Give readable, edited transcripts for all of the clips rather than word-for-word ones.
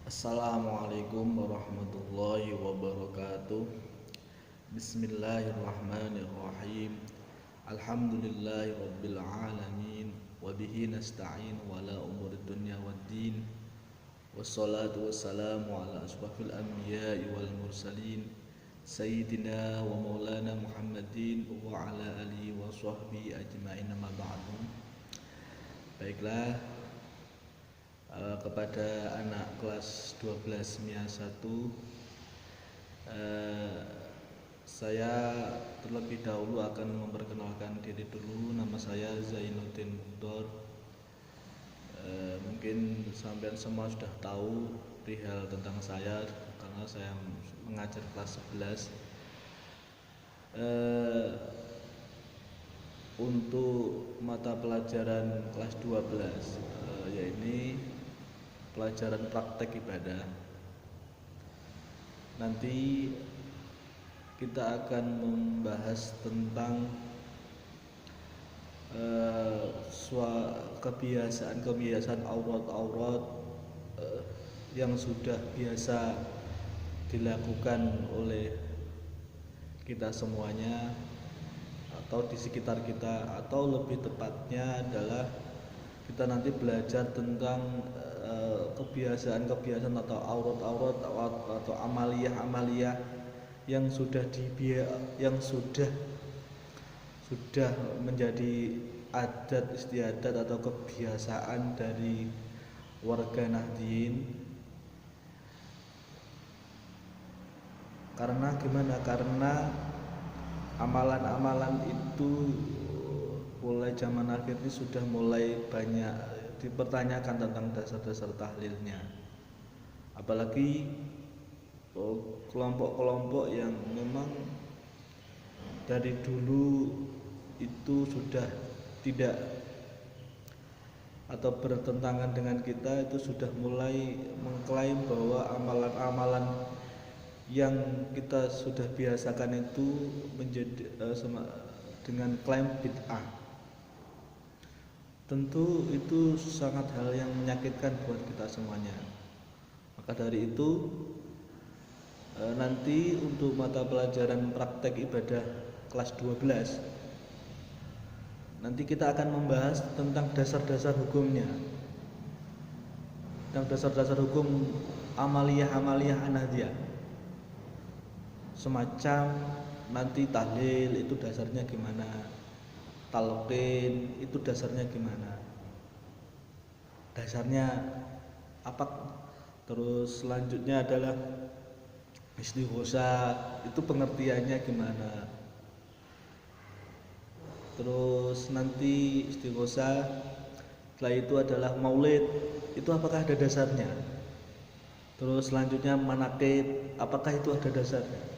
Assalamualaikum warahmatullahi wabarakatuh. Bismillahirrahmanirrahim. Alhamdulillahi rabbil alamin. Wabihi nasta'in wala umuri dunya waddin. Wassalatu wassalamu ala ashrafil anbiya'i wal mursalin Sayyidina wa maulana Muhammadin wa ala alihi wa sahbihi ajma'in amma ba'du. Baiklah, kepada anak kelas 12 MIA 1, saya terlebih dahulu akan memperkenalkan diri dulu. Nama saya Zainuddin Mukdor. Mungkin sampean semua sudah tahu perihal tentang saya karena saya mengajar kelas 11. Untuk mata pelajaran kelas 12, yaitu pelajaran praktek ibadah. Nanti kita akan membahas tentang kebiasaan aurat-aurat yang sudah biasa dilakukan oleh kita semuanya atau di sekitar kita, atau lebih tepatnya adalah kita nanti belajar tentang kebiasaan-kebiasaan atau aurat-aurat atau amaliyah-amaliyah yang sudah menjadi adat istiadat atau kebiasaan dari warga Nahdien. Karena gimana? Karena amalan-amalan itu mulai zaman akhir ini sudah mulai banyak dipertanyakan tentang dasar-dasar tahlilnya. Apalagi kelompok-kelompok yang memang dari dulu itu sudah tidak atau bertentangan dengan kita, itu sudah mulai mengklaim bahwa amalan-amalan yang kita sudah biasakan itu menjadi dengan klaim bid'ah. Tentu itu sangat hal yang menyakitkan buat kita semuanya. Maka dari itu, nanti untuk mata pelajaran praktek ibadah kelas 12, nanti kita akan membahas tentang dasar-dasar hukumnya, tentang dasar-dasar hukum amaliyah-amaliyah Ahmadiyah. Semacam nanti tahlil itu dasarnya gimana, talqin itu dasarnya gimana, dasarnya apa. Terus selanjutnya adalah istighosah, itu pengertiannya gimana. Terus nanti istighosah, setelah itu adalah maulid, itu apakah ada dasarnya. Terus selanjutnya manaqib, apakah itu ada dasarnya.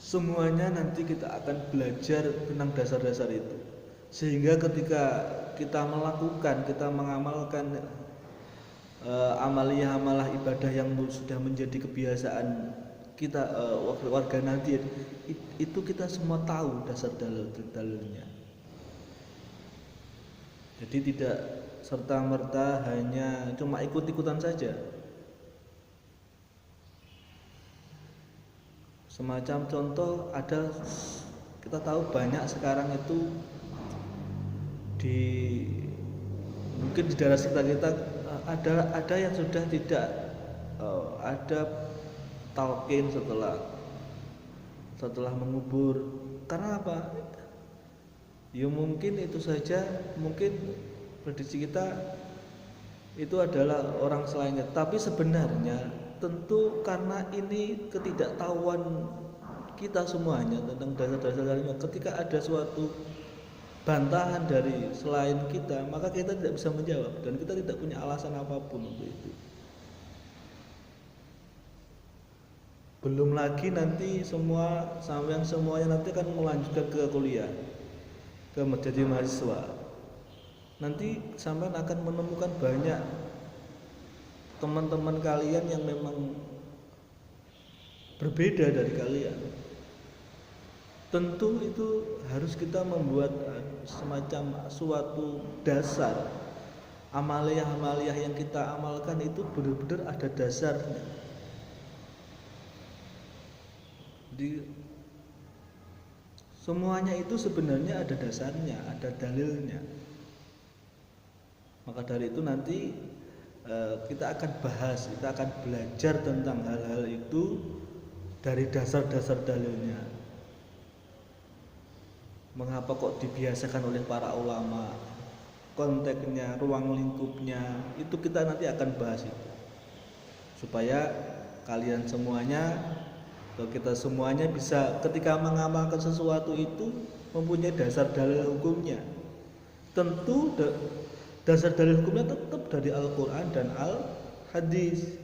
Semuanya nanti kita akan belajar tentang dasar-dasar itu, sehingga ketika kita mengamalkan amaliyah-amalah ibadah yang sudah menjadi kebiasaan kita, warga Nahdien, itu kita semua tahu dasar dalilnya. Jadi tidak serta-merta hanya cuma ikut-ikutan saja. Semacam contoh, ada, kita tahu banyak sekarang itu mungkin di daerah sekitar kita ada yang sudah tidak ada talqin setelah mengubur. Karena apa? Ya mungkin itu saja, mungkin prediksi kita itu adalah orang selainnya. Tapi sebenarnya tentu karena ini ketidaktahuan kita semuanya tentang dasar-dasarnya. Ketika ada suatu bantahan dari selain kita, maka kita tidak bisa menjawab dan kita tidak punya alasan apapun untuk itu. Belum lagi nanti semuanya nanti akan melanjutkan ke kuliah, ke menjadi mahasiswa. Nanti sampean akan menemukan banyak teman-teman kalian yang memang berbeda dari kalian. Tentu itu harus kita membuat semacam suatu dasar Amaliyah-amaliyah yang kita amalkan itu benar-benar ada dasarnya. Jadi semuanya itu sebenarnya ada dasarnya, ada dalilnya. Maka dari itu nanti kita akan bahas, kita akan belajar tentang hal-hal itu dari dasar-dasar dalilnya. Mengapa kok dibiasakan oleh para ulama, konteksnya, ruang lingkupnya, itu kita nanti akan bahas itu. Supaya kalian semuanya atau kita semuanya bisa ketika mengamalkan sesuatu itu mempunyai dasar dalil hukumnya. Tentu dasar dalil hukumnya tetap dari Al-Quran dan Al-Hadis.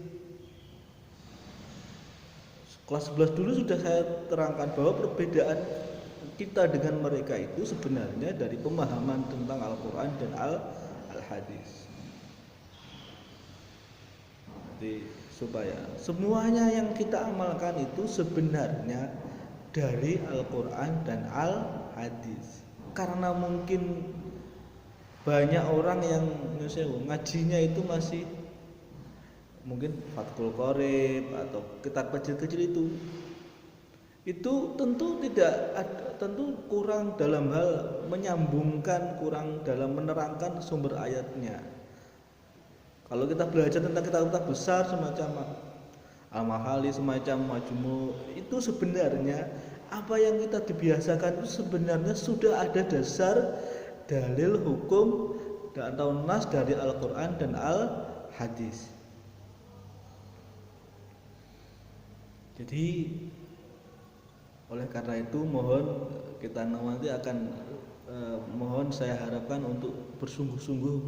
Kelas 11 dulu sudah saya terangkan bahwa perbedaan kita dengan mereka itu sebenarnya dari pemahaman tentang Al-Quran dan Al-Hadis. Jadi supaya semuanya yang kita amalkan itu sebenarnya dari Al-Quran dan Al-Hadis. Karena mungkin banyak orang yang ngajinya itu masih mungkin Fathul Qorib atau kitab kecil-kecil itu tentu kurang dalam hal menyambungkan, kurang dalam menerangkan sumber ayatnya. Kalau kita belajar tentang kitab-kitab besar semacam Al-Mahali, semacam Majmu', itu sebenarnya apa yang kita dibiasakan itu sebenarnya sudah ada dasar dalil hukum atau nas dari Al-Quran dan Al-Hadis. Jadi oleh karena itu mohon kita nanti akan mohon saya harapkan untuk bersungguh-sungguh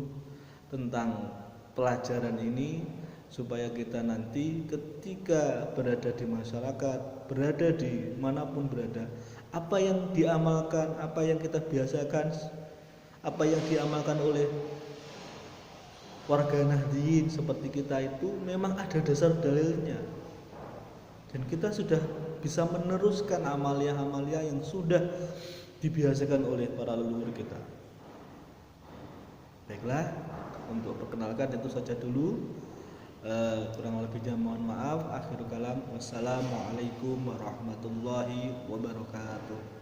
tentang pelajaran ini supaya kita nanti ketika berada di masyarakat, berada di manapun berada, apa yang diamalkan, apa yang kita biasakan, apa yang diamalkan oleh warga Nahdliyin seperti kita itu memang ada dasar dalilnya. Dan kita sudah bisa meneruskan amalia-amalia yang sudah dibiasakan oleh para leluhur kita. Baiklah, untuk perkenalkan itu saja dulu. Kurang lebihnya mohon maaf. Akhirul kalam, wassalamualaikum warahmatullahi wabarakatuh.